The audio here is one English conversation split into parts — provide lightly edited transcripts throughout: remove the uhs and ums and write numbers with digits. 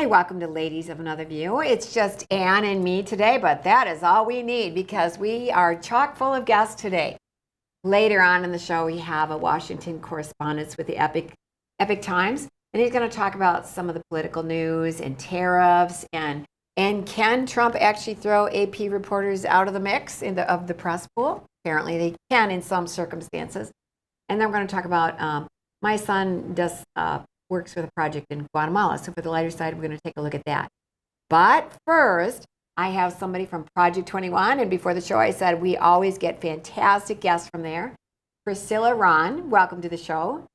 Hi, welcome to Ladies of Another View. It's just Ann and me today, but that is all we need because we are chock full of guests today. Later on in the show, we have a Washington correspondent with the Epic Times, and he's going to talk about some of the political news and tariffs and can Trump actually throw AP reporters out of the mix of the press pool? Apparently, they can in some circumstances. And then we're going to talk about my son does works with a project in Guatemala. So for the lighter side, we're going to take a look at that. But first, I have somebody from Project 21. And before the show, I said we always get fantastic guests from there. Priscilla Rahn, welcome to the show.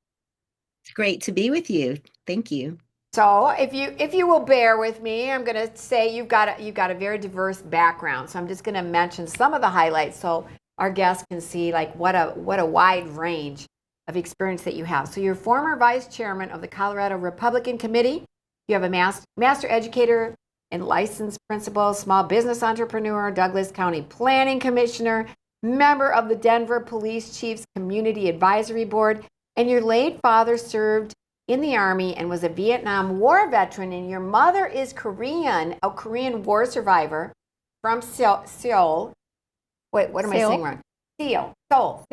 It's great to be with you. Thank you. So if you will bear with me, I'm going to say you've got a very diverse background. So I'm just going to mention some of the highlights so our guests can see like what a wide range of experience that you have. So you're former vice chairman of the Colorado Republican Committee. You have a master educator and licensed principal, small business entrepreneur, Douglas County Planning Commissioner, member of the Denver Police Chiefs Community Advisory Board, and your late father served in the Army and was a Vietnam War veteran, and your mother is Korean, a Korean War survivor from Seoul. Wait, what am I saying wrong? Seoul,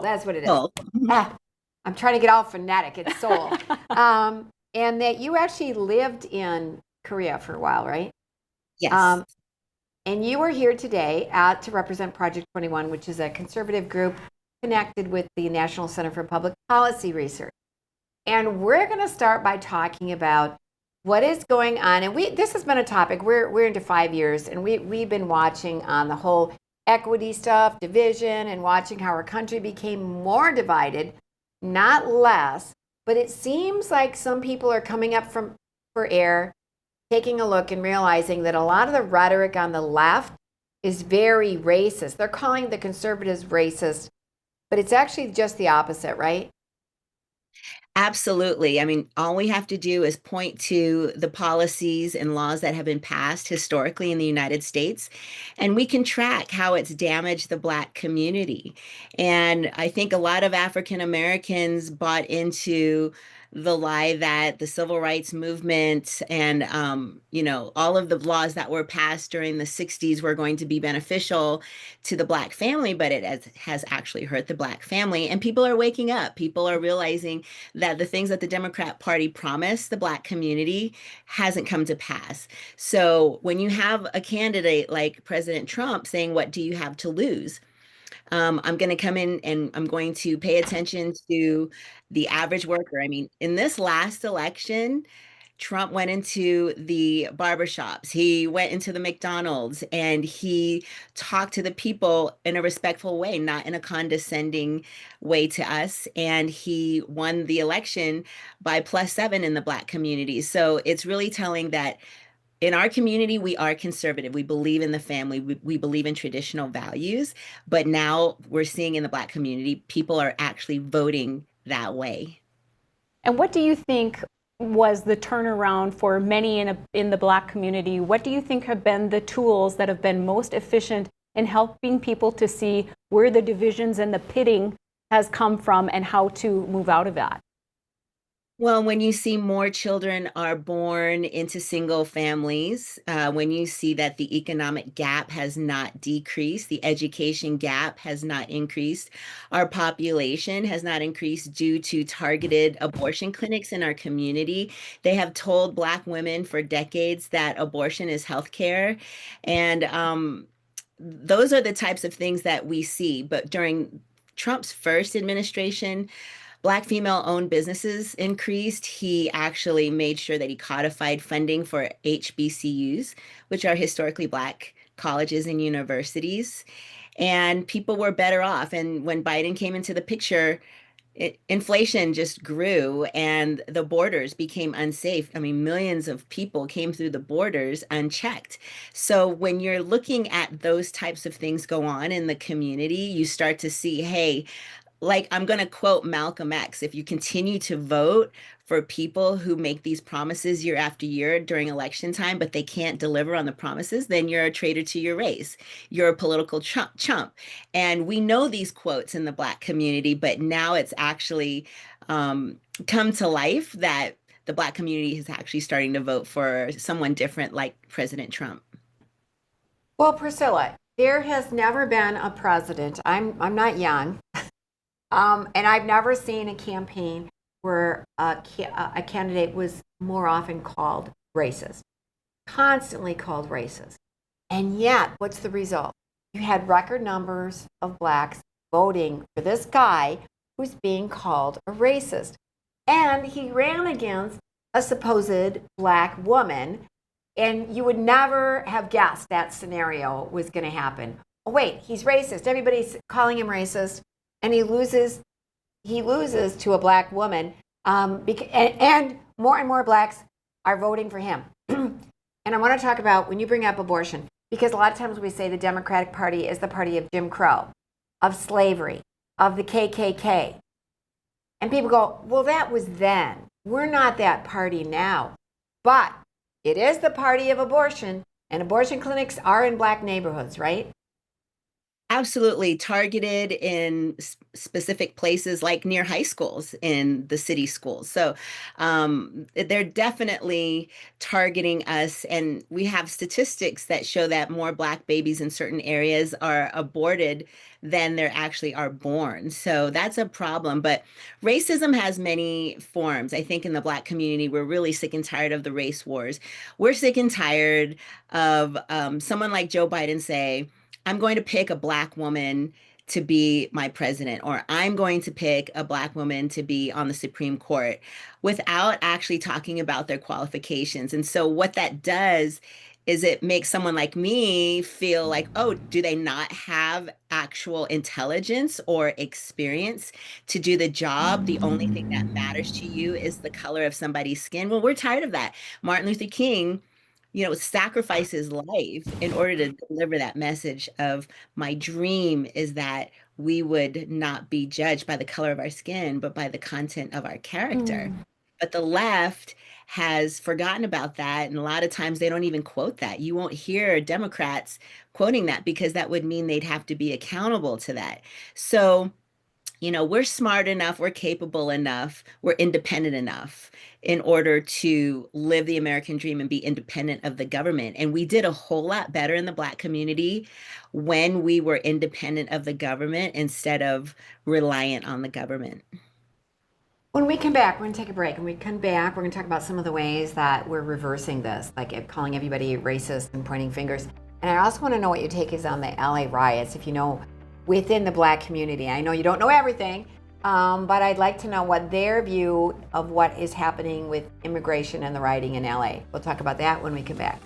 that's what it is. Seoul. I'm trying to get all phonetic. It's Seoul. And that you actually lived in Korea for a while, right? Yes. And you are here today to represent Project 21, which is a conservative group connected with the National Center for Public Policy Research. And we're going to start by talking about what is going on. And this has been a topic. We're into 5 years, and we've been watching on the whole equity stuff, division, and watching how our country became more divided, not less. But it seems like some people are coming up for air, taking a look and realizing that a lot of the rhetoric on the left is very racist. They're calling the conservatives racist, but it's actually just the opposite, right? Absolutely. I mean, all we have to do is point to the policies and laws that have been passed historically in the United States, and we can track how it's damaged the Black community. And I think a lot of African Americans bought into the lie that the civil rights movement and all of the laws that were passed during the 60s were going to be beneficial to the Black family, but it has actually hurt the Black family. And people are waking up. People are realizing that the things that the Democrat Party promised the Black community hasn't come to pass. So when you have a candidate like President Trump saying, "What do you have to lose?" I'm going to come in and I'm going to pay attention to the average worker. I mean, in this last election, Trump went into the barbershops, he went into the McDonald's, and he talked to the people in a respectful way, not in a condescending way to us. And he won the election by +7 in the Black community. So it's really telling that in our community, we are conservative. We believe in the family. We believe in traditional values. But now we're seeing in the Black community, people are actually voting that way. And what do you think was the turnaround for many in the Black community? What do you think have been the tools that have been most efficient in helping people to see where the divisions and the pitting has come from and how to move out of that? Well, when you see more children are born into single families, when you see that the economic gap has not decreased, the education gap has not increased, our population has not increased due to targeted abortion clinics in our community. They have told Black women for decades that abortion is healthcare. And those are the types of things that we see. But during Trump's first administration, Black female-owned businesses increased. He actually made sure that he codified funding for HBCUs, which are historically Black colleges and universities, and people were better off. And when Biden came into the picture, inflation just grew and the borders became unsafe. I mean, millions of people came through the borders unchecked. So when you're looking at those types of things go on in the community, you start to see, hey, like I'm going to quote Malcolm X, if you continue to vote for people who make these promises year after year during election time, but they can't deliver on the promises, then you're a traitor to your race. You're a political chump. And we know these quotes in the Black community, but now it's actually come to life that the Black community is actually starting to vote for someone different like President Trump. Well, Priscilla, there has never been a president. I'm not young, and I've never seen a campaign where a candidate was more often called racist, constantly called racist. And yet, what's the result? You had record numbers of blacks voting for this guy who's being called a racist. And he ran against a supposed black woman, and you would never have guessed that scenario was going to happen. Oh, wait, he's racist. Everybody's calling him racist, and he loses to a black woman, and more blacks are voting for him. And I want to talk about, when you bring up abortion, because a lot of times we say the Democratic Party is the party of Jim Crow, of slavery, of the KKK. And people go, well, that was then. We're not that party now. But it is the party of abortion, and abortion clinics are in black neighborhoods, right? Absolutely, targeted in specific places like near high schools in the city schools. So they're definitely targeting us. And we have statistics that show that more Black babies in certain areas are aborted than there actually are born. So that's a problem. But racism has many forms. I think in the Black community, we're really sick and tired of the race wars. We're sick and tired of someone like Joe Biden say, I'm going to pick a black woman to be my president, or I'm going to pick a black woman to be on the Supreme Court without actually talking about their qualifications. And so what that does is it makes someone like me feel like, oh, do they not have actual intelligence or experience to do the job? The only thing that matters to you is the color of somebody's skin. Well, we're tired of that. Martin Luther King, sacrifice his life in order to deliver that message of my dream is that we would not be judged by the color of our skin, but by the content of our character. But the left has forgotten about that. And a lot of times they don't even quote that. You won't hear Democrats quoting that because that would mean they'd have to be accountable to that. So, we're smart enough, we're capable enough, we're independent enough in order to live the American dream and be independent of the government. And we did a whole lot better in the Black community when we were independent of the government instead of reliant on the government. When we come back, we're going to take a break. When we come back, we're going to talk about some of the ways that we're reversing this, like calling everybody racist and pointing fingers. And I also want to know what your take is on the LA riots, if you know within the Black community. I know you don't know everything, but I'd like to know what their view of what is happening with immigration and the rioting in LA. We'll talk about that when we come back.